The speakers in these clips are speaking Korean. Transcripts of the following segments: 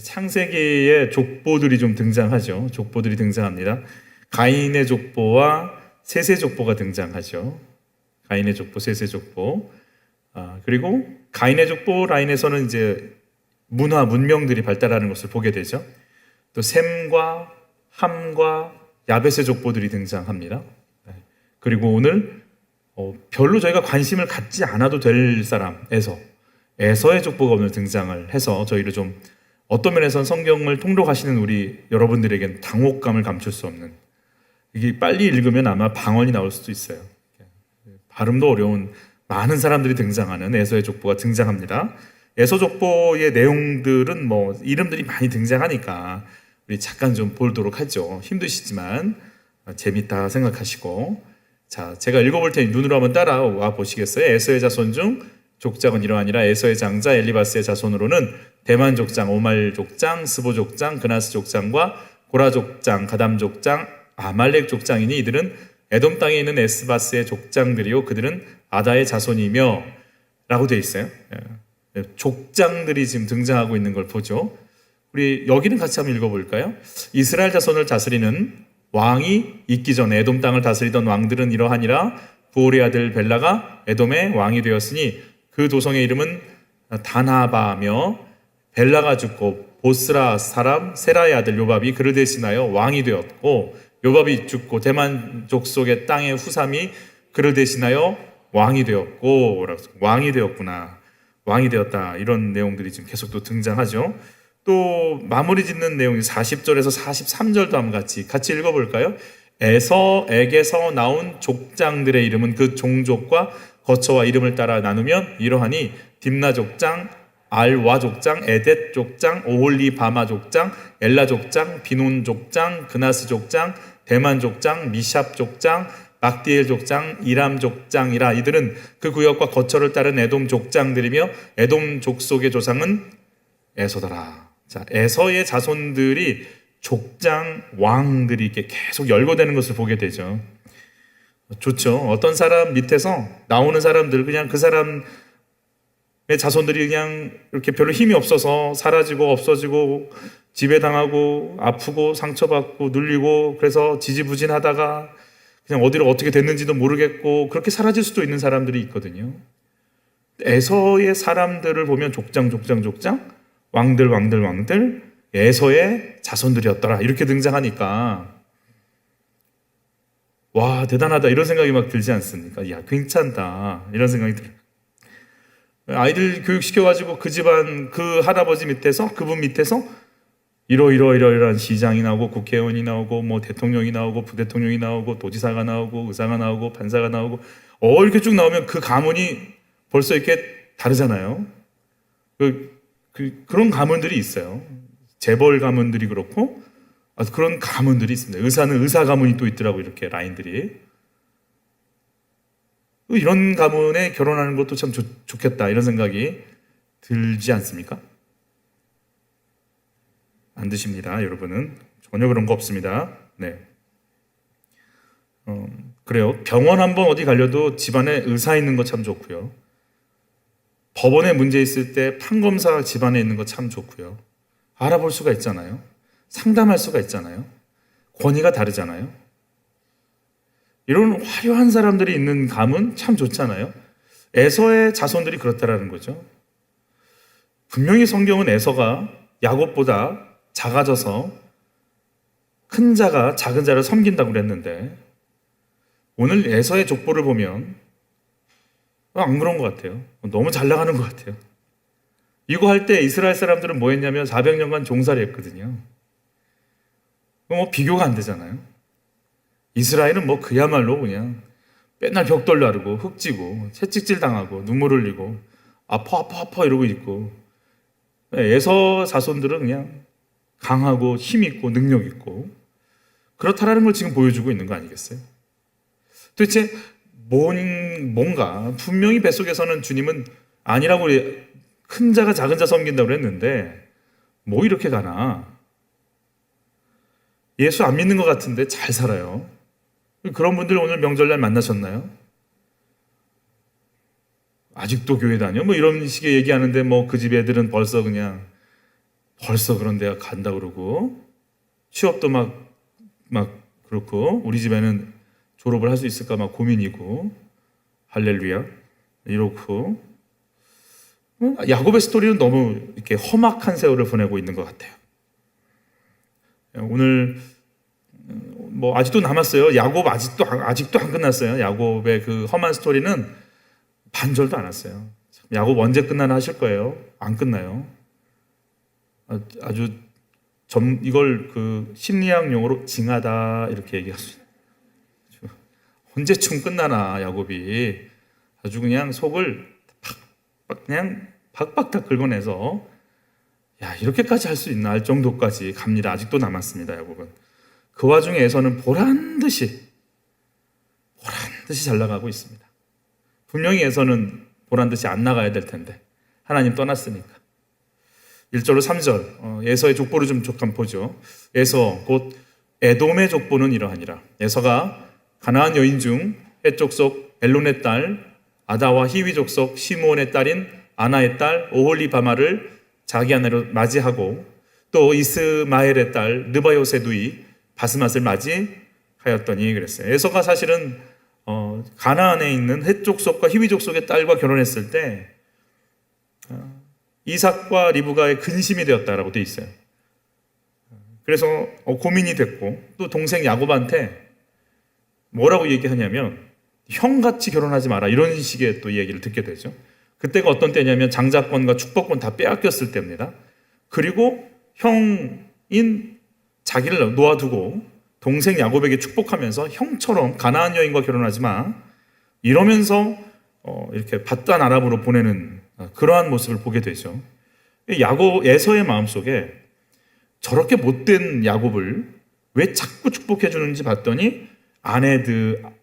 창세기에 족보들이 좀 등장하죠. 족보들이 등장합니다. 가인의 족보와 셋의 족보가 등장하죠. 가인의 족보, 셋의 족보. 그리고 가인의 족보 라인에서는 이제 문명들이 발달하는 것을 보게 되죠. 또 셈과 함과 야벳의 족보들이 등장합니다. 그리고 오늘 별로 저희가 관심을 갖지 않아도 될 사람 에서의 족보가 오늘 등장을 해서 저희를 좀 어떤 면에서는 성경을 통독하시는 우리 여러분들에겐 당혹감을 감출 수 없는, 이게 빨리 읽으면 아마 방언이 나올 수도 있어요. 발음도 어려운 많은 사람들이 등장하는 에서의 족보가 등장합니다. 에서 족보의 내용들은 이름들이 많이 등장하니까 우리 잠깐 좀 보도록 하죠. 힘드시지만 재밌다 생각하시고, 자, 제가 읽어볼 테니 눈으로 한번 따라와 보시겠어요? 에서의 자손 중 족장은 이러하니라. 에서의 장자 엘리바스의 자손으로는 대만 족장, 오말 족장, 스보 족장, 그나스 족장과 고라 족장, 가담 족장, 아말렉 족장이니 이들은 에돔 땅에 있는 에스바스의 족장들이요 그들은 아다의 자손이며 라고 되어 있어요. 족장들이 지금 등장하고 있는 걸 보죠. 우리 여기는 같이 한번 읽어볼까요? 이스라엘 자손을 다스리는 왕이 있기 전에 에돔 땅을 다스리던 왕들은 이러하니라. 부올의 아들 벨라가 에돔의 왕이 되었으니 그 도성의 이름은 다나바며, 벨라가 죽고 보스라 사람 세라의 아들 요밥이 그를 대신하여 왕이 되었고, 요밥이 죽고 대만 족속의 땅의 후삼이 그를 대신하여 왕이 되었고, 왕이 되었구나, 왕이 되었다, 이런 내용들이 지금 계속 또 등장하죠. 또 마무리 짓는 내용이 40절에서 43절도 한번 같이 읽어볼까요? 에서에게서 나온 족장들의 이름은 그 종족과 거처와 이름을 따라 나누면 이러하니 딥나 족장, 알와 족장, 에뎃 족장, 오홀리바마 족장, 엘라 족장, 비논 족장, 그나스 족장, 대만 족장, 미샵 족장, 막디엘 족장, 이람 족장이라. 이들은 그 구역과 거처를 따른 에돔 족장들이며 에돔 족속의 조상은 에서더라. 자, 에서의 자손들이 족장, 왕들이 이렇게 계속 열거되는 것을 보게 되죠. 좋죠. 어떤 사람 밑에서 나오는 사람들, 그냥 그 사람의 자손들이 그냥 이렇게 별로 힘이 없어서 사라지고 없어지고 지배당하고 아프고 상처받고 눌리고, 그래서 지지부진하다가 그냥 어디로 어떻게 됐는지도 모르겠고 그렇게 사라질 수도 있는 사람들이 있거든요. 에서의 사람들을 보면 족장, 왕들, 에서의 자손들이었더라, 이렇게 등장하니까 와, 대단하다, 이런 생각이 막 들지 않습니까? 야, 괜찮다, 이런 생각이 들어요. 아이들 교육시켜가지고 그 집안, 그 할아버지 밑에서, 그분 밑에서 이러이러한 시장이 나오고 국회의원이 나오고 대통령이 나오고 부대통령이 나오고 도지사가 나오고 의사가 나오고 판사가 나오고 이렇게 쭉 나오면 그 가문이 벌써 이렇게 다르잖아요. 그런 가문들이 있어요. 재벌 가문들이 그렇고 그런 가문들이 있습니다. 의사는 의사 가문이 또 있더라고요. 이렇게 라인들이. 이런 가문에 결혼하는 것도 참 좋겠다, 이런 생각이 들지 않습니까? 안 드십니다, 여러분은. 전혀 그런 거 없습니다. 네. 그래요. 병원 한번 어디 가려도 집안에 의사 있는 거 참 좋고요. 법원에 문제 있을 때 판검사 집안에 있는 거 참 좋고요. 알아볼 수가 있잖아요. 상담할 수가 있잖아요. 권위가 다르잖아요. 이런 화려한 사람들이 있는 가문 참 좋잖아요. 에서의 자손들이 그렇다라는 거죠. 분명히 성경은 에서가 야곱보다 작아져서 큰 자가 작은 자를 섬긴다고 그랬는데, 오늘 에서의 족보를 보면 안 그런 것 같아요. 너무 잘 나가는 것 같아요. 이거 할 때 이스라엘 사람들은 뭐 했냐면 400년간 종살이 했거든요. 비교가 안 되잖아요. 이스라엘은 그야말로 그냥 맨날 벽돌 나르고 흙지고 채찍질 당하고 눈물 흘리고 아파 이러고 있고, 에서 자손들은 그냥 강하고 힘 있고 능력 있고 그렇다라는 걸 지금 보여주고 있는 거 아니겠어요? 도대체 뭔가 분명히 뱃속에서는 주님은 아니라고, 큰 자가 작은 자 섬긴다고 그랬는데 뭐 이렇게 가나. 예수 안 믿는 것 같은데 잘 살아요. 그런 분들 오늘 명절날 만나셨나요? 아직도 교회 다녀? 이런 식의 얘기하는데 그 집 애들은 벌써 그냥 벌써 그런 데가 간다 그러고 취업도 막 그렇고 우리 집에는 졸업을 할 수 있을까 막 고민이고 할렐루야 이렇고 야곱의 스토리는 너무 이렇게 험악한 세월을 보내고 있는 것 같아요. 오늘 뭐 아직도 남았어요. 야곱 아직도 안 끝났어요. 야곱의 그 험한 스토리는 반절도 안 왔어요. 야곱 언제 끝나나 하실 거예요. 안 끝나요. 아주 이걸 그 심리학 용어로 징하다 이렇게 얘기할 수 있어요. 언제쯤 끝나나 야곱이 아주 그냥 속을 그냥 박박 다 긁어내서 야 이렇게까지 할 수 있나 할 정도까지 갑니다. 아직도 남았습니다. 야곱은 그 와중에 에서는 보란듯이 잘 나가고 있습니다. 분명히 에서는 보란듯이 안 나가야 될 텐데 하나님 떠났으니까. 1절로 3절 에서의 족보를 좀 잠깐 보죠. 에서 곧 에돔의 족보는 이러하니라. 에서가 가나안 여인 중 헷 족속 엘론의 딸 아다와 히위 족속 시므온의 딸인 아나의 딸 오홀리바마를 자기 아내로 맞이하고 또 이스마엘의 딸 느바요세 누이 바스맛을 맞이하였더니 그랬어요. 에서가 사실은 가나안에 있는 헷 족속과 히위 족속의 딸과 결혼했을 때 이삭과 리브가의 근심이 되었다라고 돼 있어요. 그래서 고민이 됐고 또 동생 야곱한테 뭐라고 얘기하냐면 형같이 결혼하지 마라 이런 식의 또 얘기를 듣게 되죠. 그때가 어떤 때냐면 장자권과 축복권 다 빼앗겼을 때입니다. 그리고 형인 자기를 놓아두고 동생 야곱에게 축복하면서 형처럼 가나안 여인과 결혼하지 마 이러면서 이렇게 바단 아람으로 보내는 그러한 모습을 보게 되죠. 에서의 마음속에 저렇게 못된 야곱을 왜 자꾸 축복해 주는지 봤더니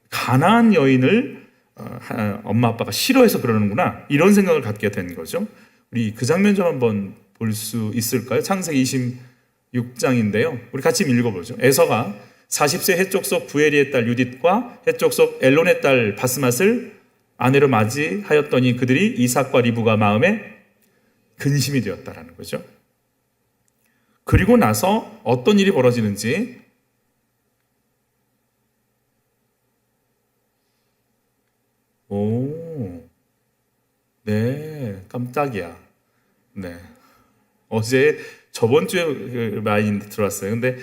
가나안 여인을 엄마 아빠가 싫어해서 그러는구나 이런 생각을 갖게 된 거죠. 우리 그 장면 좀 한번 볼 수 있을까요? 창세기 26장인데요. 우리 같이 읽어보죠. 에서가 40세 헷족속 부에리의 딸 유딧과 헷족속 엘론의 딸 바스맛을 아내로 맞이하였더니 그들이 이삭과 리브가 마음에 근심이 되었다라는 거죠. 그리고 나서 어떤 일이 벌어지는지 네, 깜짝이야. 네. 어제 저번 주에 많이 들어왔어요. 근데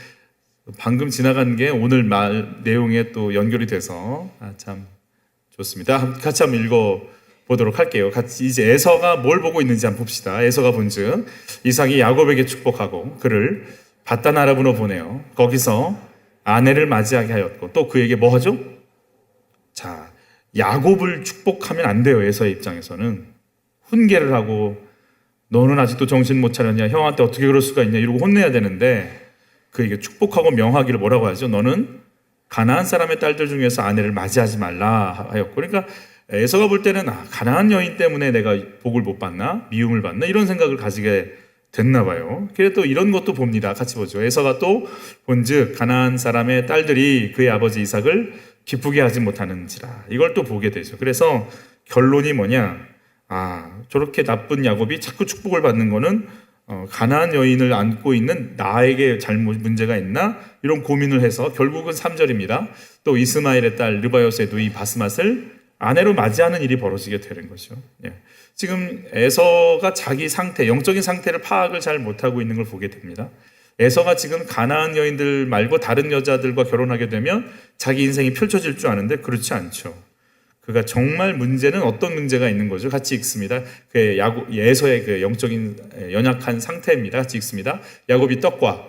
방금 지나간 게 오늘 말 내용에 또 연결이 돼서 참 좋습니다. 같이 한번 읽어보도록 할게요. 같이 이제 에서가 뭘 보고 있는지 한번 봅시다. 에서가 본즉 이삭이 야곱에게 축복하고 그를 바단 아람으로 보내어 거기서 아내를 맞이하게 하였고 또 그에게 뭐 하죠? 자, 야곱을 축복하면 안 돼요. 에서의 입장에서는 훈계를 하고 너는 아직도 정신 못 차렸냐? 형한테 어떻게 그럴 수가 있냐? 이러고 혼내야 되는데 그에게 축복하고 명하기를 뭐라고 하죠? 너는 가나안 사람의 딸들 중에서 아내를 맞이하지 말라 하였고 그러니까 에서가 볼 때는 가나안 여인 때문에 내가 복을 못 받나? 미움을 받나? 이런 생각을 가지게 됐나 봐요. 그래서 또 이런 것도 봅니다. 같이 보죠. 에서가 또 본즉 가나안 사람의 딸들이 그의 아버지 이삭을 기쁘게 하지 못하는지라 이걸 또 보게 되죠. 그래서 결론이 뭐냐? 저렇게 나쁜 야곱이 자꾸 축복을 받는 거는 가나안 여인을 안고 있는 나에게 문제가 있나? 이런 고민을 해서 결국은 3절입니다. 또 이스마엘의 딸 르바요스의 누이 바스맛을 아내로 맞이하는 일이 벌어지게 되는 거죠. 지금 에서가 자기 상태, 영적인 상태를 파악을 잘 못하고 있는 걸 보게 됩니다. 에서가 지금 가나안 여인들 말고 다른 여자들과 결혼하게 되면 자기 인생이 펼쳐질 줄 아는데 그렇지 않죠. 그가 정말 문제는 어떤 문제가 있는 거죠? 같이 읽습니다. 에서의 그 영적인 연약한 상태입니다. 같이 읽습니다. 야곱이 떡과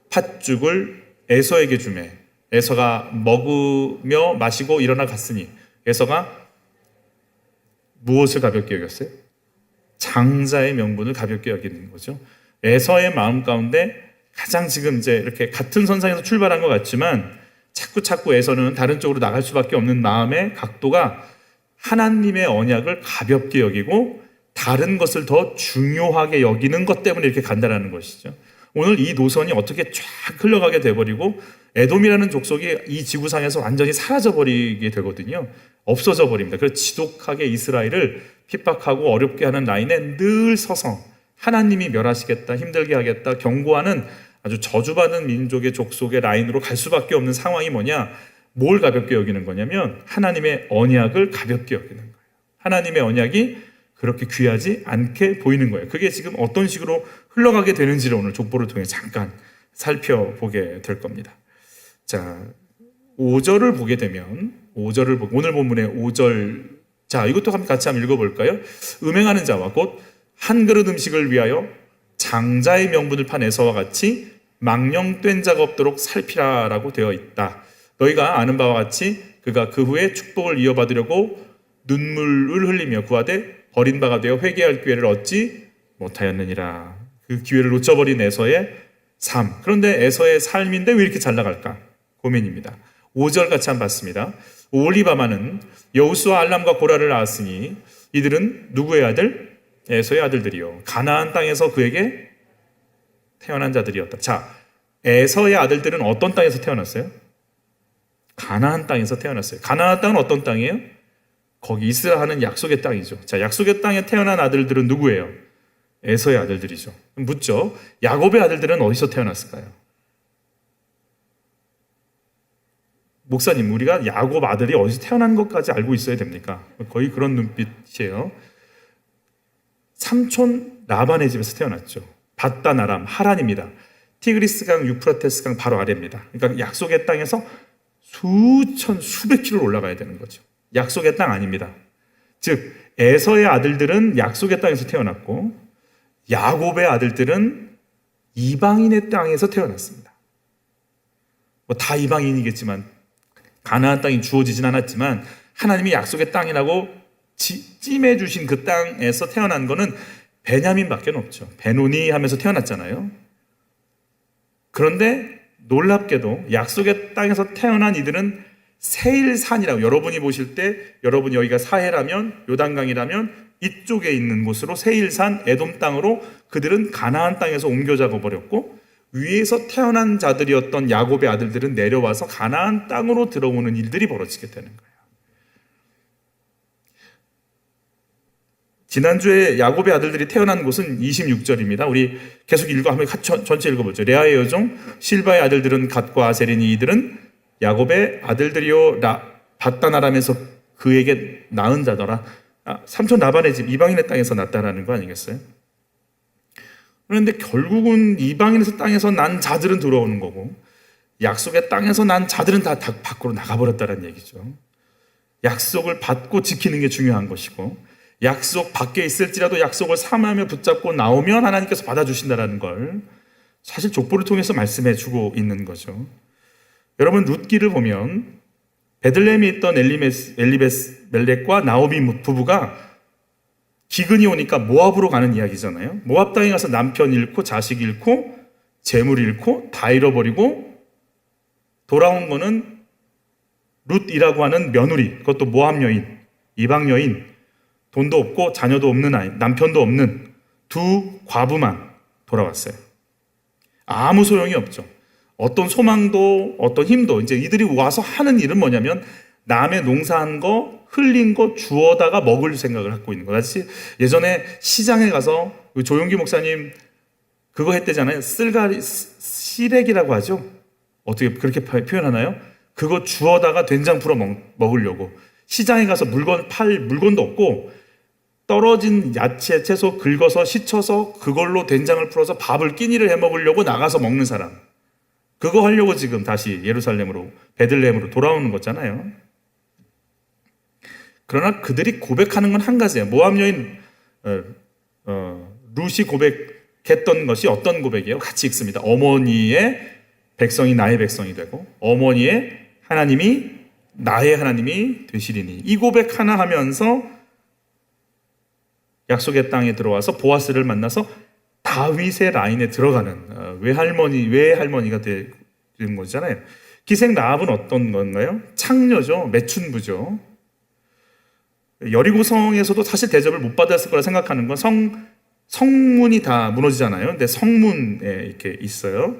팥죽을 에서에게 주매 에서가 먹으며 마시고 일어나 갔으니 에서가 무엇을 가볍게 여겼어요? 장자의 명분을 가볍게 여기는 거죠. 에서의 마음 가운데 가장 지금 이제 이렇게 같은 선상에서 출발한 것 같지만 자꾸 에서는 다른 쪽으로 나갈 수밖에 없는 마음의 각도가 하나님의 언약을 가볍게 여기고 다른 것을 더 중요하게 여기는 것 때문에 이렇게 간다라는 것이죠. 오늘 이 노선이 어떻게 쫙 흘러가게 돼버리고 에돔이라는 족속이 이 지구상에서 완전히 사라져버리게 되거든요. 없어져 버립니다. 그래서 지독하게 이스라엘을 핍박하고 어렵게 하는 라인에 늘 서서 하나님이 멸하시겠다, 힘들게 하겠다 경고하는 아주 저주받은 민족의 족속의 라인으로 갈 수밖에 없는 상황이 뭐냐? 뭘 가볍게 여기는 거냐면 하나님의 언약을 가볍게 여기는 거예요. 하나님의 언약이 그렇게 귀하지 않게 보이는 거예요. 그게 지금 어떤 식으로 흘러가게 되는지를 오늘 족보를 통해 잠깐 살펴보게 될 겁니다. 자, 5절을 보게 되면 오늘 본문의 5절, 자, 이것도 같이 한번 읽어볼까요? 음행하는 자와 곧 한 그릇 음식을 위하여 장자의 명분을 판 에서와 같이 망령된 자가 없도록 살피라라고 되어 있다. 너희가 아는 바와 같이 그가 그 후에 축복을 이어받으려고 눈물을 흘리며 구하되 버린 바가 되어 회개할 기회를 얻지 못하였느니라. 그 기회를 놓쳐버린 에서의 삶. 그런데 에서의 삶인데 왜 이렇게 잘 나갈까? 고민입니다. 5절 같이 한번 봤습니다. 오홀리바마는 여우스와 알람과 고라를 낳았으니 이들은 누구의 아들? 에서의 아들들이요. 가나안 땅에서 그에게 태어난 자들이었다. 자, 에서의 아들들은 어떤 땅에서 태어났어요? 가나안 땅에서 태어났어요. 가나안 땅은 어떤 땅이에요? 거기 이스라엘 하는 약속의 땅이죠. 자, 약속의 땅에 태어난 아들들은 누구예요? 에서의 아들들이죠. 묻죠. 야곱의 아들들은 어디서 태어났을까요? 목사님, 우리가 야곱 아들이 어디서 태어난 것까지 알고 있어야 됩니까? 거의 그런 눈빛이에요. 삼촌 라반의 집에서 태어났죠. 바단 아람 하란입니다. 티그리스강, 유프라테스강 바로 아래입니다. 그러니까 약속의 땅에서 수백 킬로 올라가야 되는 거죠. 약속의 땅 아닙니다. 즉 에서의 아들들은 약속의 땅에서 태어났고 야곱의 아들들은 이방인의 땅에서 태어났습니다. 뭐 다 이방인이겠지만 가나안 땅이 주어지진 않았지만 하나님이 약속의 땅이라고 찜해 주신 그 땅에서 태어난 거는 베냐민밖에 없죠. 베노니 하면서 태어났잖아요. 그런데 놀랍게도 약속의 땅에서 태어난 이들은 세일산이라고, 여러분이 보실 때 여러분이 여기가 사해라면 요단강이라면 이쪽에 있는 곳으로 세일산 에돔 땅으로 그들은 가나안 땅에서 옮겨 잡아버렸고 위에서 태어난 자들이었던 야곱의 아들들은 내려와서 가나안 땅으로 들어오는 일들이 벌어지게 되는 거예요. 지난주에 야곱의 아들들이 태어난 곳은 26절입니다. 우리 계속 한번 전체 읽어보죠. 레아의 여종 실바의 아들들은 갓과 아셀이니 이들은 야곱의 아들들이요 바단 아람에서 그에게 낳은 자더라. 삼촌 라반의 집 이방인의 땅에서 낳았다라는 거 아니겠어요? 그런데 결국은 이방인의 땅에서 난 자들은 들어오는 거고 약속의 땅에서 난 자들은 다 밖으로 나가버렸다는 얘기죠. 약속을 받고 지키는 게 중요한 것이고 약속 밖에 있을지라도 약속을 삼하며 붙잡고 나오면 하나님께서 받아주신다는 걸 사실 족보를 통해서 말씀해 주고 있는 거죠. 여러분 룻기를 보면 베들레헴에 있던 엘리베스 멜렉과 나오미 부부가 기근이 오니까 모압으로 가는 이야기잖아요. 모압 땅에 가서 남편 잃고 자식 잃고 재물 잃고 다 잃어버리고 돌아온 거는 룻이라고 하는 며느리, 그것도 모압 여인, 이방 여인, 돈도 없고 자녀도 없는 아이, 남편도 없는 두 과부만 돌아왔어요. 아무 소용이 없죠. 어떤 소망도 어떤 힘도, 이제 이들이 와서 하는 일은 뭐냐면 남의 농사한 거 흘린 거 주워다가 먹을 생각을 갖고 있는 거예요. 예전에 시장에 가서 조용기 목사님 그거 했대잖아요. 시래기라고 하죠. 어떻게 그렇게 표현하나요? 그거 주워다가 된장 풀어 먹으려고 시장에 가서 물건도 없고 떨어진 야채, 채소 긁어서 씻혀서 그걸로 된장을 풀어서 밥을 끼니를 해 먹으려고 나가서 먹는 사람. 그거 하려고 지금 다시 예루살렘으로, 베들레헴으로 돌아오는 거잖아요. 그러나 그들이 고백하는 건 한 가지예요. 모압 여인 룻이 고백했던 것이 어떤 고백이에요? 같이 읽습니다. 어머니의 백성이 나의 백성이 되고 어머니의 하나님이 나의 하나님이 되시리니, 이 고백 하나 하면서 약속의 땅에 들어와서 보아스를 만나서 다윗의 라인에 들어가는 외할머니가 되는 거잖아요. 기생 라합은 어떤 건가요? 창녀죠. 매춘부죠. 여리고성에서도 사실 대접을 못 받았을 거라 생각하는 건 성문이 다 무너지잖아요. 근데 성문에 이렇게 있어요.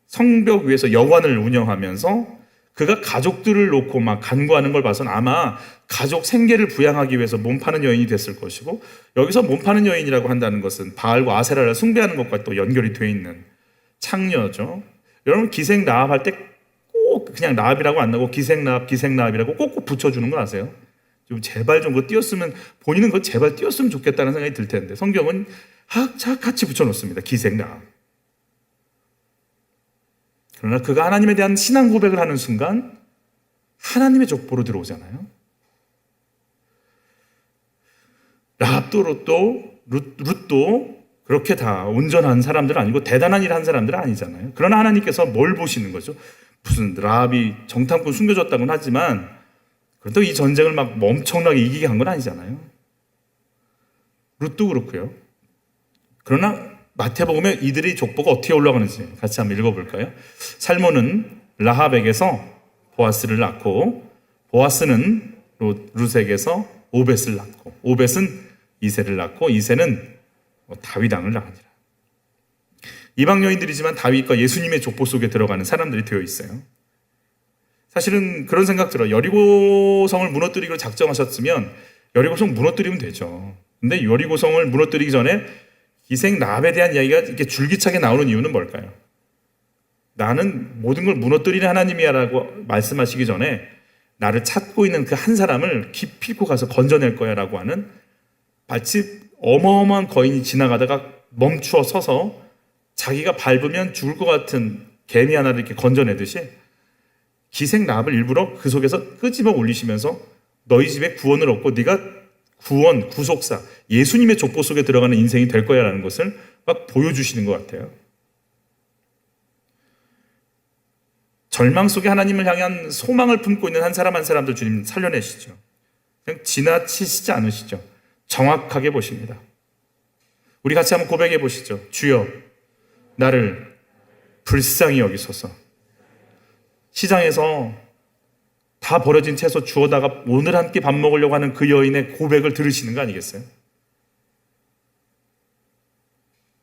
성벽 위에서 여관을 운영하면서 그가 가족들을 놓고 막 간구하는 걸 봐서는 아마 가족 생계를 부양하기 위해서 몸 파는 여인이 됐을 것이고, 여기서 몸 파는 여인이라고 한다는 것은 바알과 아세라를 숭배하는 것과 또 연결이 되어 있는 창녀죠. 여러분, 기생 라합 할 때 꼭 그냥 라합이라고 안 나고 기생 라합이라고 꼭꼭 붙여주는 거 아세요? 좀 제발 좀 그거 띄었으면, 본인은 그거 제발 띄었으면 좋겠다는 생각이 들 텐데 성경은 같이 붙여놓습니다. 기생 라합. 그러나 그가 하나님에 대한 신앙 고백을 하는 순간 하나님의 족보로 들어오잖아요. 라합도 룻도 그렇게 다 온전한 사람들은 아니고 대단한 일 한 사람들은 아니잖아요. 그러나 하나님께서 뭘 보시는 거죠? 무슨 라합이 정탐꾼 숨겨줬다고는 하지만 그래도 이 전쟁을 막 엄청나게 이기게 한 건 아니잖아요. 룻도 그렇고요. 그러나 마태복음에 이들의 족보가 어떻게 올라가는지 같이 한번 읽어볼까요? 살몬은 라합에게서 보아스를 낳고, 보아스는 룻에게서 오벳을 낳고, 오벳은 이새를 낳고, 이새는 다윗 왕을 낳으니라. 이방 여인들이지만 다윗과 예수님의 족보 속에 들어가는 사람들이 되어 있어요. 사실은 그런 생각 들어요. 여리고성을 무너뜨리기로 작정하셨으면 여리고성 무너뜨리면 되죠. 근데 여리고성을 무너뜨리기 전에 기생 라합에 대한 이야기가 이렇게 줄기차게 나오는 이유는 뭘까요? 나는 모든 걸 무너뜨리는 하나님이야 라고 말씀하시기 전에 나를 찾고 있는 그 한 사람을 기필코 가서 건져낼 거야 라고 하는, 마치 어마어마한 거인이 지나가다가 멈추어 서서 자기가 밟으면 죽을 것 같은 개미 하나를 이렇게 건져내듯이 기생 라합을 일부러 그 속에서 끄집어 올리시면서 너희 집에 구원을 얻고 네가 구원, 구속사, 예수님의 족보 속에 들어가는 인생이 될 거야 라는 것을 막 보여주시는 것 같아요. 절망 속에 하나님을 향한 소망을 품고 있는 한 사람 한 사람도 주님 살려내시죠. 그냥 지나치시지 않으시죠. 정확하게 보십니다. 우리 같이 한번 고백해 보시죠. 주여, 나를 불쌍히 여기소서. 시장에서 다 버려진 채소 주워다가 오늘 함께 밥 먹으려고 하는 그 여인의 고백을 들으시는 거 아니겠어요?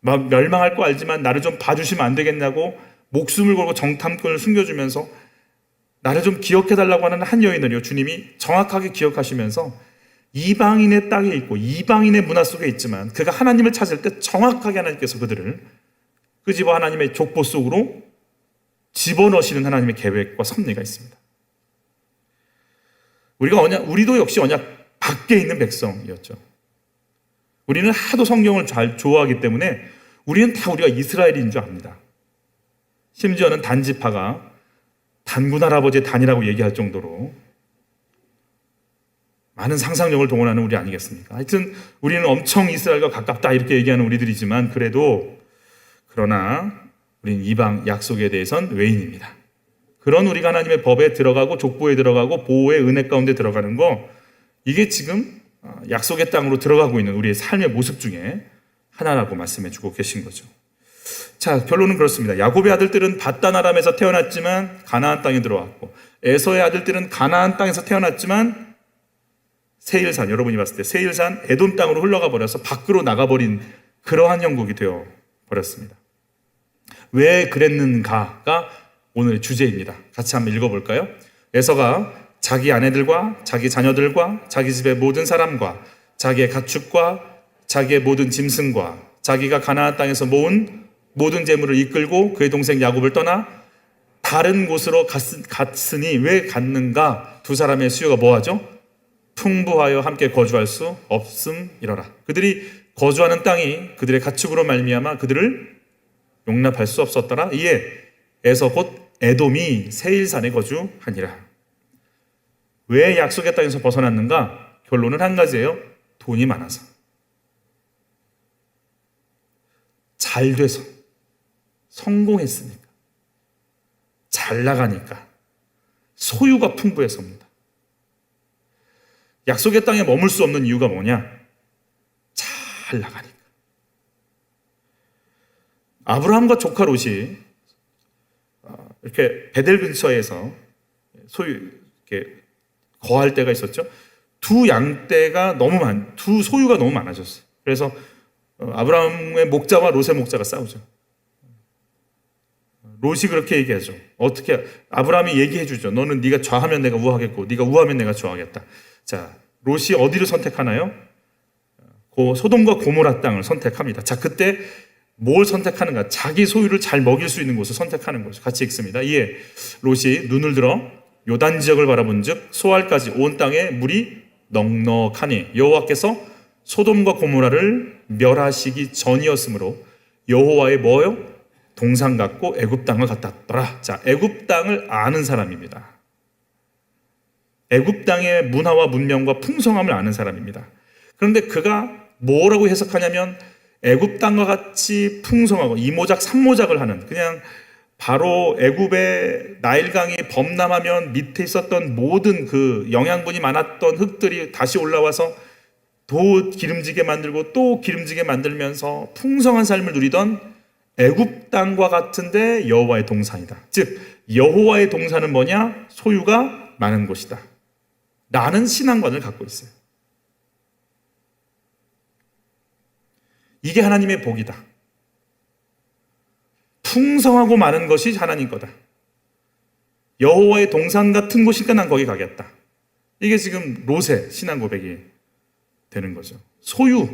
막 멸망할 거 알지만 나를 좀 봐주시면 안 되겠냐고 목숨을 걸고 정탐꾼을 숨겨주면서 나를 좀 기억해달라고 하는 한 여인을요, 주님이 정확하게 기억하시면서 이방인의 땅에 있고 이방인의 문화 속에 있지만 그가 하나님을 찾을 때 정확하게 하나님께서 그들을 끄집어 하나님의 족보 속으로 집어넣으시는 하나님의 계획과 섭리가 있습니다. 우리도 역시 언약 밖에 있는 백성이었죠. 우리는 하도 성경을 잘 좋아하기 때문에 우리는 다 우리가 이스라엘인 줄 압니다. 심지어는 단지파가 단군 할아버지의 단이라고 얘기할 정도로 많은 상상력을 동원하는 우리 아니겠습니까? 하여튼 우리는 엄청 이스라엘과 가깝다 이렇게 얘기하는 우리들이지만 그러나 우리는 이방 약속에 대해선 외인입니다. 그런 우리가 하나님의 법에 들어가고 족보에 들어가고 보호의 은혜 가운데 들어가는 거, 이게 지금 약속의 땅으로 들어가고 있는 우리의 삶의 모습 중에 하나라고 말씀해 주고 계신 거죠. 자, 결론은 그렇습니다. 야곱의 아들들은 밧단 아람에서 태어났지만 가나안 땅에 들어왔고, 에서의 아들들은 가나안 땅에서 태어났지만 세일산, 여러분이 봤을 때 세일산 에돔 땅으로 흘러가 버려서 밖으로 나가버린 그러한 형국이 되어 버렸습니다. 왜 그랬는가가 오늘의 주제입니다. 같이 한번 읽어볼까요? 에서가 자기 아내들과 자기 자녀들과 자기 집의 모든 사람과 자기의 가축과 자기의 모든 짐승과 자기가 가나안 땅에서 모은 모든 재물을 이끌고 그의 동생 야곱을 떠나 다른 곳으로 갔으니 왜 갔는가? 두 사람의 수요가 뭐하죠? 풍부하여 함께 거주할 수 없음이러라. 그들이 거주하는 땅이 그들의 가축으로 말미암아 그들을 용납할 수 없었더라. 이에 에서 곧 에돔이 세일산에 거주하니라. 왜 약속의 땅에서 벗어났는가? 결론은 한 가지예요. 돈이 많아서. 잘 돼서. 성공했으니까. 잘 나가니까. 소유가 풍부해서입니다. 약속의 땅에 머물 수 없는 이유가 뭐냐? 잘 나가니까. 아브라함과 조카 롯이 이렇게 베델 근처에서 이렇게 거할 때가 있었죠. 두 소유가 너무 많아졌어요. 그래서 아브라함의 목자와 롯의 목자가 싸우죠. 롯이 그렇게 얘기하죠. 어떻게 아브라함이 얘기해 주죠. 너는 네가 좌하면 내가 우하겠고 네가 우하면 내가 좌하겠다. 자, 롯이 어디를 선택하나요? 소돔과 고모라 땅을 선택합니다. 자, 그때 뭘 선택하는가? 자기 소유를 잘 먹일 수 있는 곳을 선택하는 거죠. 같이 읽습니다. 이에 롯이 눈을 들어 요단 지역을 바라본즉 소알까지 온 땅에 물이 넉넉하니 여호와께서 소돔과 고모라를 멸하시기 전이었으므로 여호와의 뭐요? 동산 같고 애굽 땅을 갖다. 자, 애굽 땅을 아는 사람입니다. 애굽 땅의 문화와 문명과 풍성함을 아는 사람입니다. 그런데 그가 뭐라고 해석하냐면 애굽 땅과 같이 풍성하고 이모작 삼모작을 하는, 그냥 바로 애굽의 나일강이 범람하면 밑에 있었던 모든 그 영양분이 많았던 흙들이 다시 올라와서 더 기름지게 만들고 또 기름지게 만들면서 풍성한 삶을 누리던 애굽 땅과 같은데 여호와의 동산이다. 즉 여호와의 동산은 뭐냐? 소유가 많은 곳이다 라는 신앙관을 갖고 있어요. 이게 하나님의 복이다. 풍성하고 많은 것이 하나님 거다. 여호와의 동산 같은 곳이니까 난 거기 가겠다. 이게 지금 롯의 신앙 고백이 되는 거죠. 소유,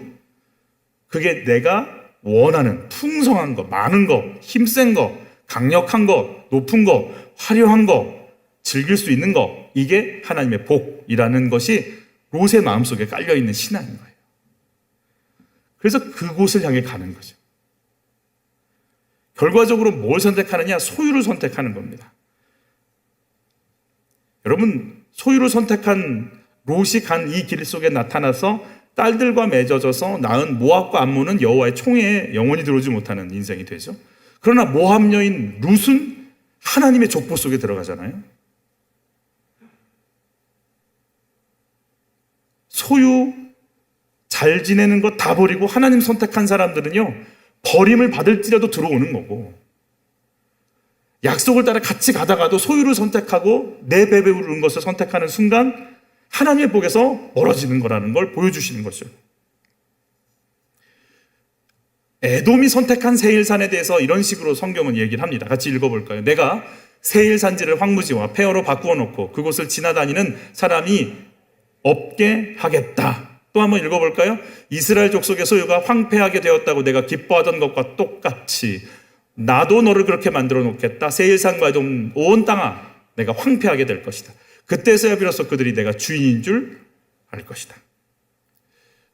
그게 내가 원하는 풍성한 것, 많은 것, 힘센 것, 강력한 것, 높은 것, 화려한 것, 즐길 수 있는 것, 이게 하나님의 복이라는 것이 롯의 마음속에 깔려있는 신앙인 거예요. 그래서 그곳을 향해 가는 거죠. 결과적으로 뭘 선택하느냐? 소유를 선택하는 겁니다. 여러분, 소유를 선택한 롯이 간 이 길 속에 나타나서 딸들과 맺어져서 낳은 모압과 암몬은 여호와의 총회에 영원히 들어오지 못하는 인생이 되죠. 그러나 모압 여인 룻은 하나님의 족보 속에 들어가잖아요. 소유 잘 지내는 거 다 버리고 하나님 선택한 사람들은요, 버림을 받을지라도 들어오는 거고, 약속을 따라 같이 가다가도 소유를 선택하고 내 배에 오르는 것을 선택하는 순간 하나님의 복에서 멀어지는 거라는 걸 보여주시는 거죠. 에돔이 선택한 세일산에 대해서 이런 식으로 성경은 얘기를 합니다. 같이 읽어볼까요? 내가 세일산지를 황무지와 폐허로 바꾸어 놓고 그곳을 지나다니는 사람이 없게 하겠다. 또 한번 읽어볼까요? 이스라엘 족속의 소유가 황폐하게 되었다고 내가 기뻐하던 것과 똑같이 나도 너를 그렇게 만들어 놓겠다. 세일산과 에돔 온 땅아, 내가 황폐하게 될 것이다. 그때서야 비로소 그들이 내가 주인인 줄 알 것이다.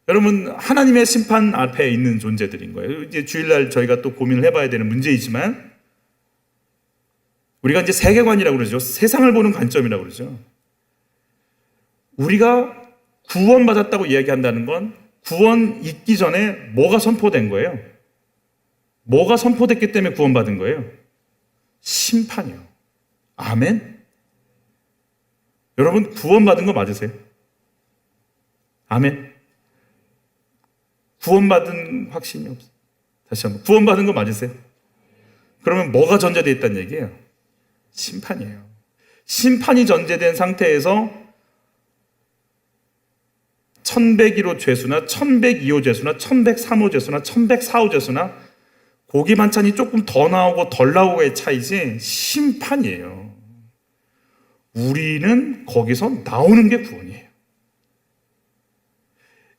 여러분, 하나님의 심판 앞에 있는 존재들인 거예요. 이제 주일날 저희가 또 고민을 해봐야 되는 문제이지만, 우리가 이제 세계관이라고 그러죠. 세상을 보는 관점이라고 그러죠. 우리가 구원받았다고 이야기한다는 건 구원 있기 전에 뭐가 선포된 거예요? 뭐가 선포됐기 때문에 구원받은 거예요? 심판이요. 아멘? 여러분, 구원받은 거 맞으세요? 아멘? 구원받은 확신이 없어요. 다시 한번, 구원받은 거 맞으세요? 그러면 뭐가 전제되어 있다는 얘기예요? 심판이에요. 심판이 전제된 상태에서 1101호 죄수나 1102호 죄수나 1103호 죄수나 1104호 죄수나 고기 반찬이 조금 더 나오고 덜 나오고의 차이지 심판이에요. 우리는 거기서 나오는 게 구원이에요.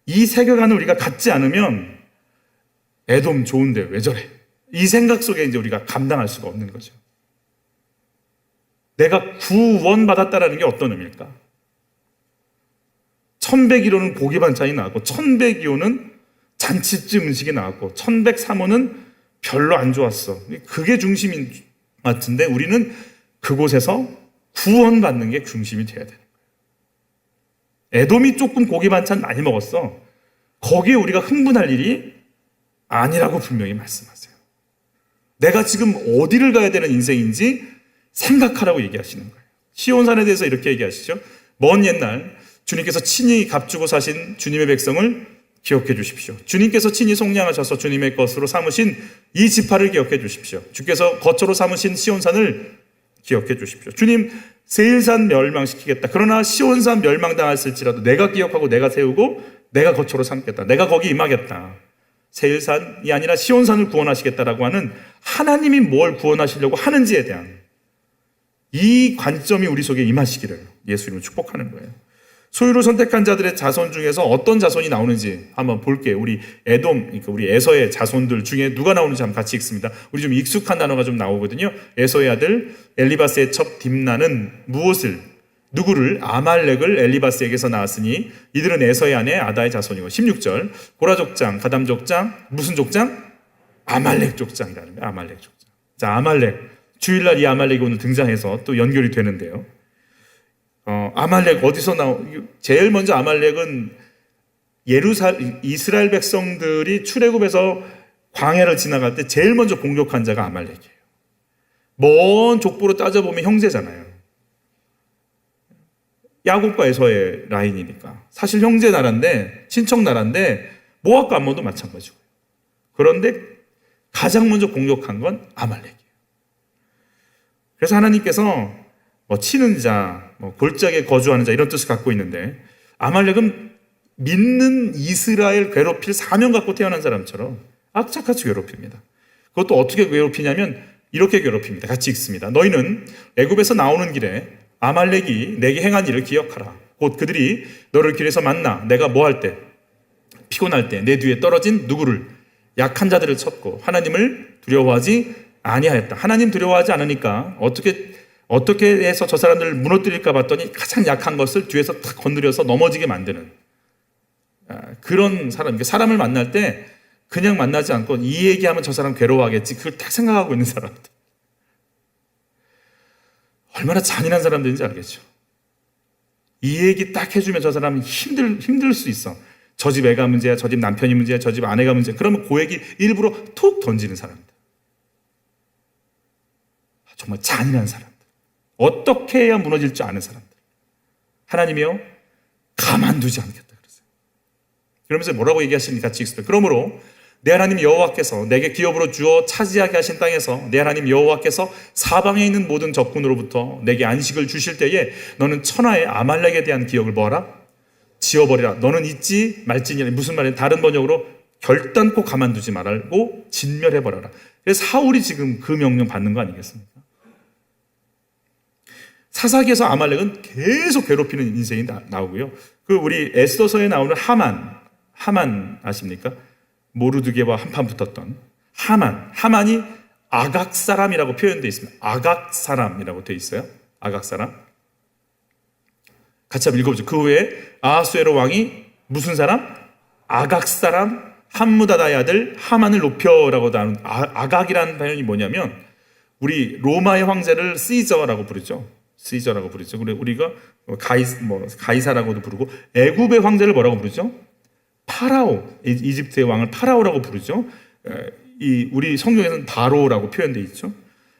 이 세계관을 우리가 갖지 않으면 에돔 좋은데 왜 저래? 이 생각 속에 이제 우리가 감당할 수가 없는 거죠. 내가 구원받았다라는 게 어떤 의미일까? 1101호는 고기 반찬이 나왔고 1102호는 잔치집 음식이 나왔고 1103호는 별로 안 좋았어. 그게 중심인 것 같은데 우리는 그곳에서 구원받는 게 중심이 돼야 되는 거예요. 에돔이 조금 고기 반찬 많이 먹었어. 거기에 우리가 흥분할 일이 아니라고 분명히 말씀하세요. 내가 지금 어디를 가야 되는 인생인지 생각하라고 얘기하시는 거예요. 시온산에 대해서 이렇게 얘기하시죠. 먼 옛날 주님께서 친히 값주고 사신 주님의 백성을 기억해 주십시오. 주님께서 친히 속량하셔서 주님의 것으로 삼으신 이 지파를 기억해 주십시오. 주께서 거처로 삼으신 시온산을 기억해 주십시오. 주님, 세일산 멸망시키겠다. 그러나 시온산 멸망당했을지라도 내가 기억하고 내가 세우고 내가 거처로 삼겠다. 내가 거기 임하겠다. 세일산이 아니라 시온산을 구원하시겠다라고 하는 하나님이 뭘 구원하시려고 하는지에 대한 이 관점이 우리 속에 임하시기를 예수 이름으로 축복하는 거예요. 소유를 선택한 자들의 자손 중에서 어떤 자손이 나오는지 한번 볼게요. 우리 에돔, 그러니까 우리 에서의 자손들 중에 누가 나오는지 한번 같이 읽습니다. 우리 좀 익숙한 단어가 좀 나오거든요. 에서의 아들 엘리바스의 첩 딥나는 누구를 아말렉을 엘리바스에게서 낳았으니 이들은 에서의 아내 아다의 자손이고 16절 고라 족장, 가담 족장, 무슨 족장? 아말렉 족장이라는 거예요. 아말렉 족장. 자, 아말렉. 주일날 이 아말렉이 오늘 등장해서 또 연결이 되는데요. 아말렉 어디서 제일 먼저 아말렉은 이스라엘 백성들이 출애굽에서 광야를 지나갈 때 제일 먼저 공격한 자가 아말렉이에요. 먼 족보로 따져보면 형제잖아요. 야곱과 에서의 라인이니까. 사실 형제 나라인데, 친척 나라인데 모압과 암몬도 마찬가지고요. 그런데 가장 먼저 공격한 건 아말렉이에요. 그래서 하나님께서 치는 자, 골짜기에 거주하는 자 이런 뜻을 갖고 있는데 아말렉은 믿는 이스라엘 괴롭힐 사명 갖고 태어난 사람처럼 악착같이 괴롭힙니다. 그것도 어떻게 괴롭히냐면 이렇게 괴롭힙니다. 같이 읽습니다. 너희는 애굽에서 나오는 길에 아말렉이 내게 행한 일을 기억하라. 곧 그들이 너를 길에서 만나 내가 뭐 할 때 피곤할 때 내 뒤에 떨어진 누구를 약한 자들을 쳤고 하나님을 두려워하지 아니하였다. 하나님 두려워하지 않으니까 어떻게 해서 저 사람들을 무너뜨릴까 봤더니 가장 약한 것을 뒤에서 탁 건드려서 넘어지게 만드는 그런 사람을 만날 때 그냥 만나지 않고 이 얘기하면 저 사람 괴로워하겠지 그걸 딱 생각하고 있는 사람들. 얼마나 잔인한 사람들인지 알겠죠. 이 얘기 딱 해주면 저 사람은 힘들 수 있어. 저 집 애가 문제야, 저 집 남편이 문제야, 저 집 아내가 문제야. 그러면 그 얘기 일부러 툭 던지는 사람들. 정말 잔인한 사람들. 어떻게 해야 무너질 줄 아는 사람들. 하나님이요 가만두지 않겠다 그러세요. 그러면서 뭐라고 얘기하시는지 같이 읽습니다. 그러므로 내 하나님 여호와께서 내게 기업으로 주어 차지하게 하신 땅에서 내 하나님 여호와께서 사방에 있는 모든 적군으로부터 내게 안식을 주실 때에 너는 천하의 아말렉에 대한 기억을 뭐하라? 지워버리라. 너는 잊지 말지니라. 무슨 말이에요? 다른 번역으로 결단코 가만두지 말고 진멸해버려라. 그래서 사울이 지금 그 명령 받는 거 아니겠습니까? 사사기에서 아말렉은 계속 괴롭히는 인생이 나오고요. 그 우리 에스더서에 나오는 하만 아십니까? 모르드게와 한판 붙었던 하만이 아각 사람이라고 표현되어 있습니다. 아각 사람이라고 되어 있어요. 아각 사람. 같이 한번 읽어보죠. 그 후에 아하수에로 왕이 무슨 사람? 아각 사람 함무다다의 아들 하만을 높여라고 나오는 아각이라는 표현이 뭐냐면 우리 로마의 황제를 시저라고 부르죠. 우리가 가이사라고도 부르고 애굽의 황제를 뭐라고 부르죠? 파라오. 이집트의 왕을 파라오라고 부르죠. 우리 성경에서는 바로라고 표현되어 있죠.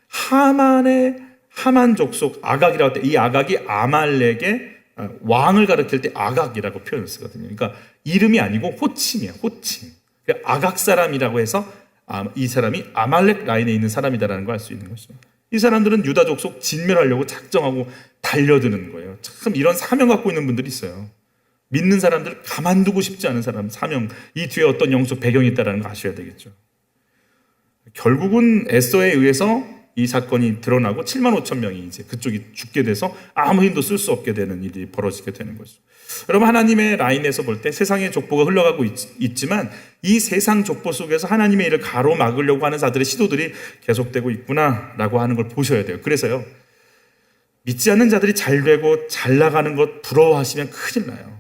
하만 족속 아각이라고 할 때 이 아각이 아말렉의 왕을 가리킬 때 아각이라고 표현을 쓰거든요. 그러니까 이름이 아니고 호칭이에요. 호칭. 아각 사람이라고 해서 이 사람이 아말렉 라인에 있는 사람이다라는 걸 알 수 있는 것이죠. 이 사람들은 유다 족속 진멸하려고 작정하고 달려드는 거예요. 참 이런 사명 갖고 있는 분들이 있어요. 믿는 사람들 가만두고 싶지 않은 사람 사명 이 뒤에 어떤 영적 배경이 있다는 거 아셔야 되겠죠. 결국은 에서에 의해서 이 사건이 드러나고 7만 5천 명이 이제 그쪽이 죽게 돼서 아무 힘도 쓸 수 없게 되는 일이 벌어지게 되는 거죠. 여러분 하나님의 라인에서 볼 때 세상의 족보가 흘러가고 있지만 이 세상 족보 속에서 하나님의 일을 가로막으려고 하는 자들의 시도들이 계속되고 있구나라고 하는 걸 보셔야 돼요. 그래서요 믿지 않는 자들이 잘 되고 잘 나가는 것 부러워하시면 큰일 나요.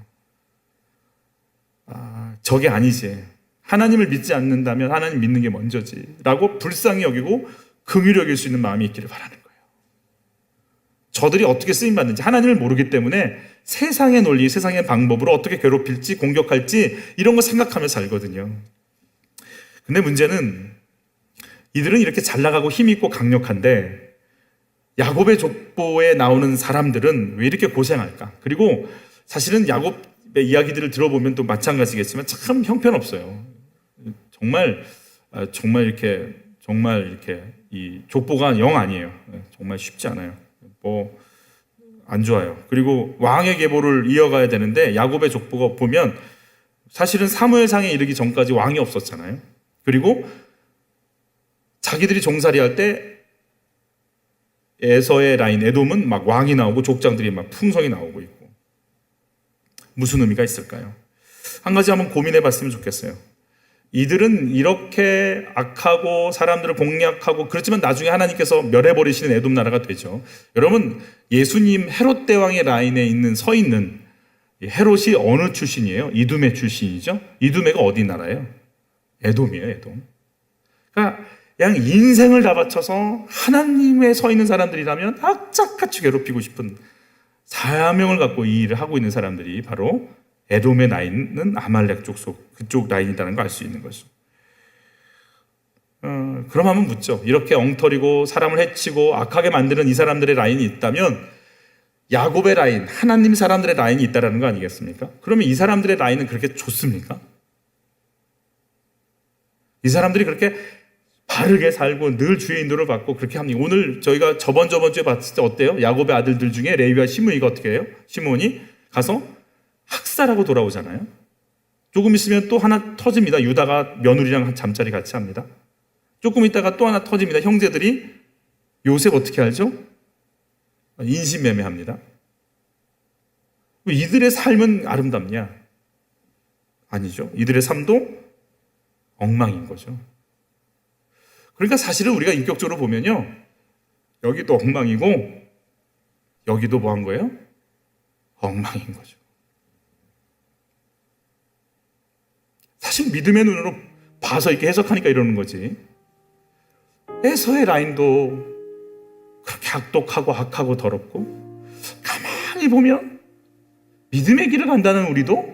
저게 아니지. 하나님을 믿지 않는다면 하나님 믿는 게 먼저지 라고 불쌍히 여기고 긍휼히 여길 수 있는 마음이 있기를 바라는 거예요. 저들이 어떻게 쓰임받는지 하나님을 모르기 때문에 세상의 논리, 세상의 방법으로 어떻게 괴롭힐지 공격할지 이런 거 생각하며 살거든요. 근데 문제는 이들은 이렇게 잘 나가고 힘있고 강력한데 야곱의 족보에 나오는 사람들은 왜 이렇게 고생할까? 그리고 사실은 야곱의 이야기들을 들어보면 또 마찬가지겠지만 참 형편없어요. 정말 이렇게 이 족보가 영 아니에요. 정말 쉽지 않아요. 안 좋아요. 그리고 왕의 계보를 이어가야 되는데 야곱의 족보가 보면 사실은 사무엘상에 이르기 전까지 왕이 없었잖아요. 그리고 자기들이 종살이할 때 에서의 라인 에돔은 막 왕이 나오고 족장들이 막 풍성이 나오고 있고, 무슨 의미가 있을까요? 한 가지 한번 고민해 봤으면 좋겠어요. 이들은 이렇게 악하고 사람들을 공략하고 그렇지만 나중에 하나님께서 멸해버리시는 에돔 나라가 되죠. 여러분, 예수님 헤롯 대왕의 라인에 서 있는 헤롯이 어느 출신이에요? 이두메 출신이죠. 이두메가 어디 나라예요? 에돔이에요, 에돔. 그러니까 그냥 인생을 다 바쳐서 하나님에 서 있는 사람들이라면 악착같이 괴롭히고 싶은 사명을 갖고 이 일을 하고 있는 사람들이 바로 에돔의 라인은 아말렉 그쪽 라인이라는 걸 알 수 있는 거죠. 그럼 한번 묻죠. 이렇게 엉터리고 사람을 해치고 악하게 만드는 이 사람들의 라인이 있다면 야곱의 라인, 하나님 사람들의 라인이 있다는 거 아니겠습니까? 그러면 이 사람들의 라인은 그렇게 좋습니까? 이 사람들이 그렇게 바르게 살고 늘 주의 인도를 받고 그렇게 합니다. 오늘 저희가 저번 주에 봤을 때 어때요? 야곱의 아들들 중에 레위와 시므이가 어떻게 해요? 시므온이 가서 학살하고 돌아오잖아요. 조금 있으면 또 하나 터집니다. 유다가 며느리랑 잠자리 같이 합니다. 조금 있다가 또 하나 터집니다. 형제들이 요셉 어떻게 알죠? 인신매매합니다. 이들의 삶은 아름답냐? 아니죠. 이들의 삶도 엉망인 거죠. 그러니까 사실은 우리가 인격적으로 보면요, 여기도 엉망이고 여기도 뭐 한 거예요? 엉망인 거죠. 사실 믿음의 눈으로 봐서 이렇게 해석하니까 이러는 거지. 에서의 라인도 그렇게 악독하고 악하고 더럽고, 가만히 보면 믿음의 길을 간다는 우리도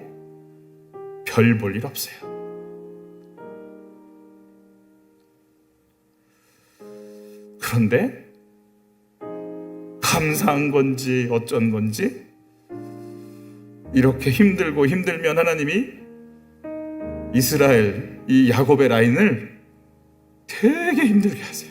별 볼 일 없어요. 그런데 감사한 건지 어쩐 건지 이렇게 힘들고 힘들면 하나님이 이스라엘, 이 야곱의 라인을 되게 힘들게 하세요.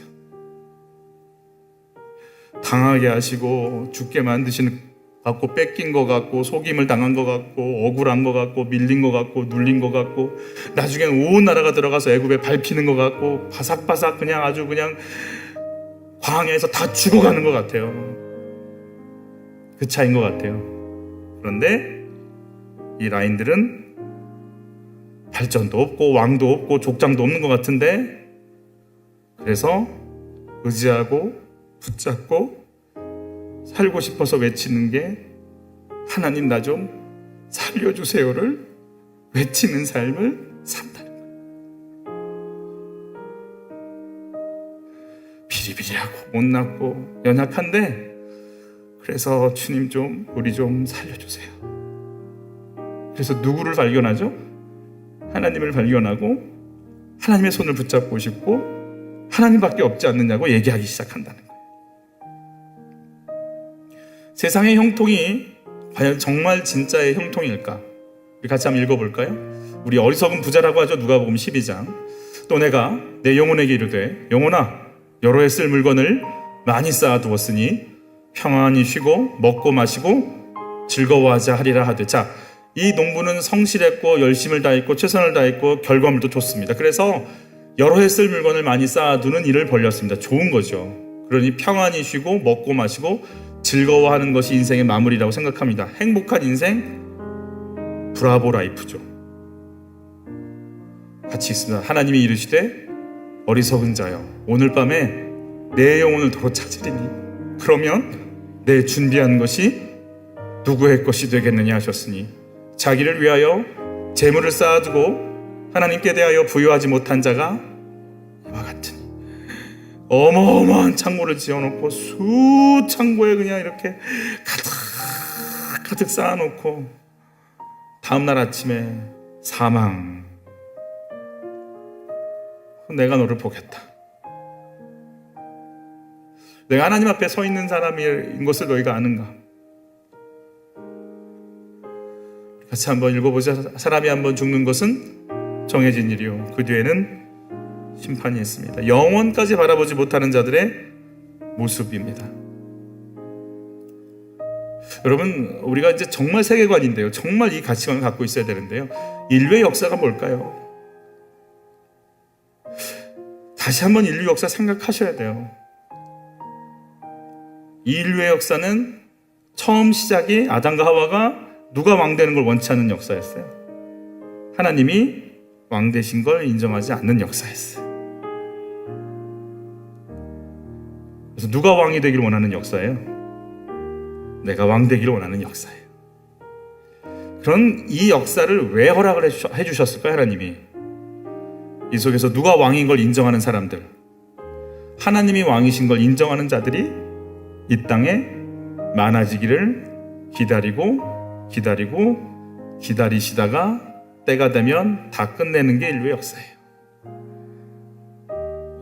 당하게 하시고 죽게 만드시는 것 같고, 뺏긴 것 같고, 속임을 당한 것 같고, 억울한 것 같고, 밀린 것 같고, 눌린 것 같고, 나중엔 온 나라가 들어가서 애굽에 밟히는 것 같고, 바삭바삭 그냥 아주 그냥 광야에서 다 죽어가는 것 같아요. 그 차이인 것 같아요. 그런데 이 라인들은 발전도 없고 왕도 없고 족장도 없는 것 같은데, 그래서 의지하고 붙잡고 살고 싶어서 외치는 게 하나님 나 좀 살려주세요를 외치는 삶을 산다는 거예요. 비리비리하고 못났고 연약한데, 그래서 주님 좀 우리 좀 살려주세요. 그래서 누구를 발견하죠? 하나님을 발견하고 하나님의 손을 붙잡고 싶고 하나님밖에 없지 않느냐고 얘기하기 시작한다는 거예요. 세상의 형통이 과연 정말 진짜의 형통일까? 우리 같이 한번 읽어볼까요? 우리 어리석은 부자라고 하죠. 누가복음 12장. 또 내가 내 영혼에게 이르되 영혼아 여러 해 쓸 물건을 많이 쌓아두었으니 평안히 쉬고 먹고 마시고 즐거워하자 하리라 하되. 자, 이 농부는 성실했고 열심을 다했고 최선을 다했고 결과물도 좋습니다. 그래서 여러 해 쓸 물건을 많이 쌓아두는 일을 벌렸습니다. 좋은 거죠. 그러니 평안히 쉬고 먹고 마시고 즐거워하는 것이 인생의 마무리라고 생각합니다. 행복한 인생, 브라보 라이프죠. 같이 있습니다. 하나님이 이르시되 어리석은 자여 오늘 밤에 내 영혼을 도로 찾으리니 그러면 내 준비한 것이 누구의 것이 되겠느냐 하셨으니, 자기를 위하여 재물을 쌓아두고 하나님께 대하여 부여하지 못한 자가 이와 같으니, 어마어마한 창고를 지어놓고 수창고에 그냥 이렇게 가득 쌓아놓고 다음날 아침에 사망, 내가 너를 보겠다. 내가 하나님 앞에 서 있는 사람인 것을 너희가 아는가? 같이 한번 읽어보자. 사람이 한번 죽는 것은 정해진 일이요 그 뒤에는 심판이 있습니다. 영원까지 바라보지 못하는 자들의 모습입니다. 여러분, 우리가 이제 정말 세계관인데요, 정말 이 가치관을 갖고 있어야 되는데요, 인류의 역사가 뭘까요? 다시 한번 인류 역사 생각하셔야 돼요. 이 인류의 역사는 처음 시작이 아담과 하와가 누가 왕 되는 걸 원치 않는 역사였어요. 하나님이 왕 되신 걸 인정하지 않는 역사였어요. 그래서 누가 왕이 되기를 원하는 역사예요? 내가 왕 되기를 원하는 역사예요. 그런 이 역사를 왜 허락을 해주셨을까요? 하나님이 이 속에서 누가 왕인 걸 인정하는 사람들, 하나님이 왕이신 걸 인정하는 자들이 이 땅에 많아지기를 기다리시다가 때가 되면 다 끝내는 게 인류의 역사예요.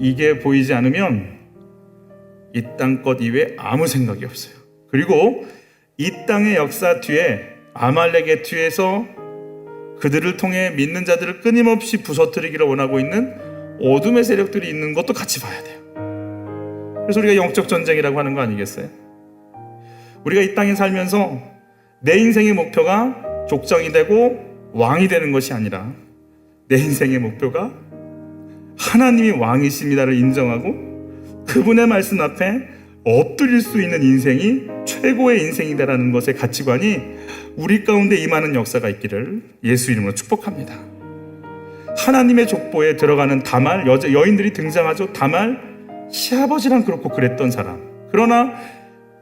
이게 보이지 않으면 이 땅 것 이외에 아무 생각이 없어요. 그리고 이 땅의 역사 뒤에, 아말렉의 뒤에서 그들을 통해 믿는 자들을 끊임없이 부서뜨리기를 원하고 있는 어둠의 세력들이 있는 것도 같이 봐야 돼요. 그래서 우리가 영적 전쟁이라고 하는 거 아니겠어요? 우리가 이 땅에 살면서 내 인생의 목표가 족장이 되고 왕이 되는 것이 아니라 내 인생의 목표가 하나님이 왕이십니다를 인정하고 그분의 말씀 앞에 엎드릴 수 있는 인생이 최고의 인생이다라는 것의 가치관이 우리 가운데 임하는 역사가 있기를 예수 이름으로 축복합니다. 하나님의 족보에 들어가는 다말, 여인들이 등장하죠. 다말, 시아버지랑 그렇고 그랬던 사람. 그러나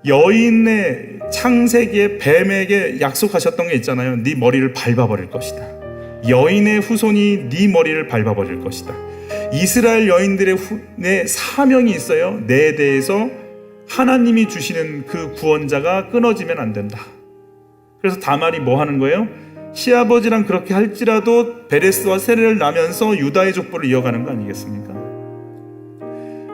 여인의 창세기에 뱀에게 약속하셨던 게 있잖아요. 네 머리를 밟아버릴 것이다. 여인의 후손이 네 머리를 밟아버릴 것이다. 이스라엘 여인들의 사명이 있어요. 내 대해서 하나님이 주시는 그 구원자가 끊어지면 안 된다. 그래서 다말이 뭐 하는 거예요? 시아버지랑 그렇게 할지라도 베레스와 세레를 나면서 유다의 족보를 이어가는 거 아니겠습니까?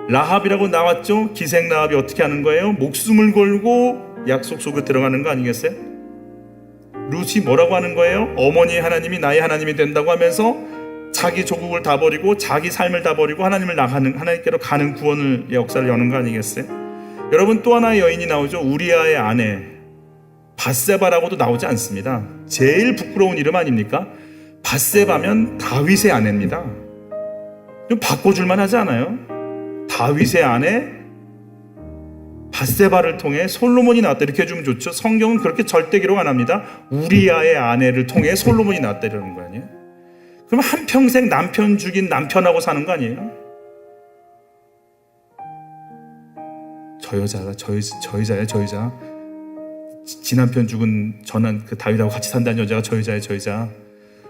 라합이라고 나왔죠? 기생 라합이 어떻게 하는 거예요? 목숨을 걸고 약속 속에 들어가는 거 아니겠어요? 룻이 뭐라고 하는 거예요? 어머니의 하나님이 나의 하나님이 된다고 하면서 자기 조국을 다 버리고 자기 삶을 다 버리고 하나님께로 가는 구원의 역사를 여는 거 아니겠어요? 여러분, 또 하나의 여인이 나오죠. 우리아의 아내 밧세바라고도 나오지 않습니다. 제일 부끄러운 이름 아닙니까? 밧세바면 다윗의 아내입니다. 좀 바꿔줄만 하지 않아요? 다윗의 아내 밧세바를 통해 솔로몬이 나왔다 이렇게 해주면 좋죠. 성경은 그렇게 절대 기록 안 합니다. 우리아의 아내를 통해 솔로몬이 나왔다 이러는 거 아니에요? 그럼 한평생 남편 죽인 남편하고 사는 거 아니에요? 저 여자예요. 지 남편 죽은 전한 그 다윗하고 같이 산다는 여자가 저 여자.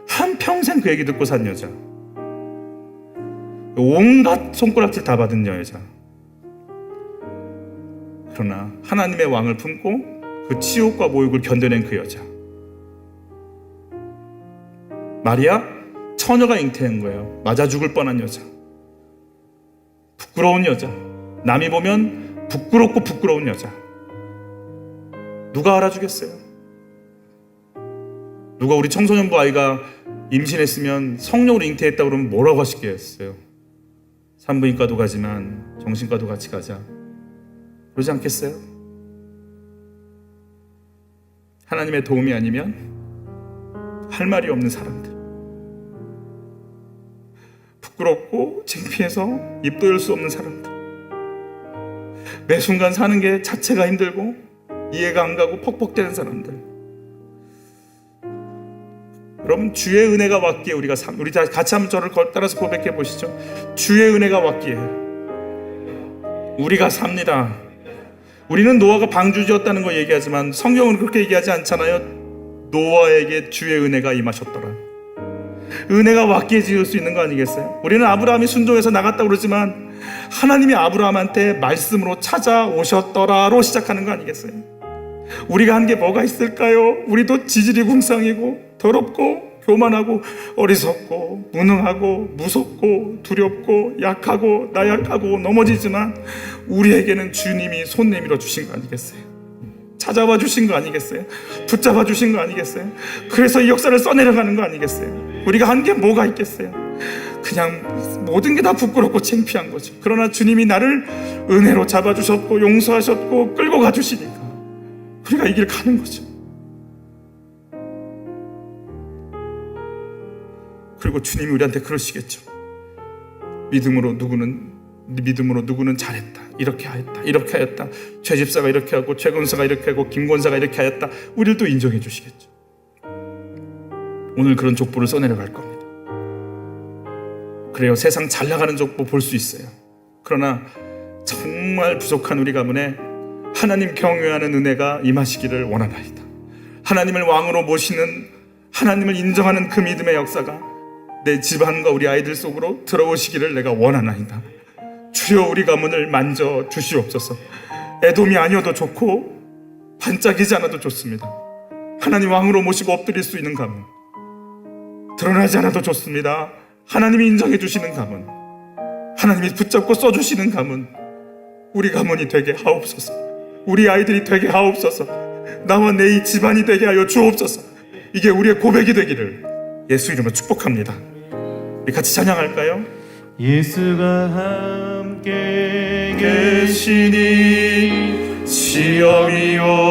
한평생 그 얘기 듣고 산 여자. 온갖 손가락질 다 받은 여자. 그러나 하나님의 왕을 품고 그 치욕과 모욕을 견뎌낸 그 여자. 마리아, 처녀가 잉태한 거예요. 맞아 죽을 뻔한 여자. 부끄러운 여자. 남이 보면 부끄럽고 부끄러운 여자. 누가 알아주겠어요? 누가 우리 청소년부 아이가 임신했으면 성령으로 잉태했다 그러면 뭐라고 하시겠어요? 산부인과도 가지만 정신과도 같이 가자. 그러지 않겠어요? 하나님의 도움이 아니면 할 말이 없는 사람들. 부끄럽고 창피해서 입도 열 수 없는 사람들. 매 순간 사는 게 자체가 힘들고 이해가 안 가고 퍽퍽대는 사람들. 여러분, 주의 은혜가 왔기에 우리 다 같이 한번 저를 따라서 고백해 보시죠. 주의 은혜가 왔기에 우리가 삽니다. 우리는 노아가 방주지었다는 거 얘기하지만 성경은 그렇게 얘기하지 않잖아요. 노아에게 주의 은혜가 임하셨더라. 은혜가 왔기에 지을 수 있는 거 아니겠어요? 우리는 아브라함이 순종해서 나갔다고 그러지만 하나님이 아브라함한테 말씀으로 찾아오셨더라로 시작하는 거 아니겠어요? 우리가 한 게 뭐가 있을까요? 우리도 지질이 궁상이고 더럽고 교만하고 어리석고 무능하고 무섭고 두렵고 약하고 나약하고 넘어지지만 우리에게는 주님이 손 내밀어 주신 거 아니겠어요? 찾아와 주신 거 아니겠어요? 붙잡아 주신 거 아니겠어요? 그래서 이 역사를 써내려가는 거 아니겠어요? 우리가 한 게 뭐가 있겠어요? 그냥 모든 게 다 부끄럽고 창피한 거죠. 그러나 주님이 나를 은혜로 잡아주셨고 용서하셨고 끌고 가주시니까 우리가 이 길 가는 거죠. 그리고 주님이 우리한테 그러시겠죠. 믿음으로 누구는 잘했다, 이렇게 하였다, 최 집사가 이렇게 하고 최 권사가 이렇게 하고 김 권사가 이렇게 하였다. 우리를 또 인정해 주시겠죠. 오늘 그런 족보를 써내려갈 겁니다. 그래요, 세상 잘 나가는 족보 볼 수 있어요. 그러나 정말 부족한 우리 가문에 하나님 경외하는 은혜가 임하시기를 원하나이다. 하나님을 왕으로 모시는, 하나님을 인정하는 그 믿음의 역사가 내 집안과 우리 아이들 속으로 들어오시기를 내가 원하나이다. 주여, 우리 가문을 만져 주시옵소서. 애돔이 아니어도 좋고 반짝이지 않아도 좋습니다. 하나님 왕으로 모시고 엎드릴 수 있는 가문, 드러나지 않아도 좋습니다. 하나님이 인정해 주시는 가문, 하나님이 붙잡고 써주시는 가문, 우리 가문이 되게 하옵소서. 우리 아이들이 되게 하옵소서. 나와 내 이 집안이 되게 하여 주옵소서. 이게 우리의 고백이 되기를 예수 이름으로 축복합니다. 우리 같이 찬양할까요? 예수가 함께 계시니 시험이 오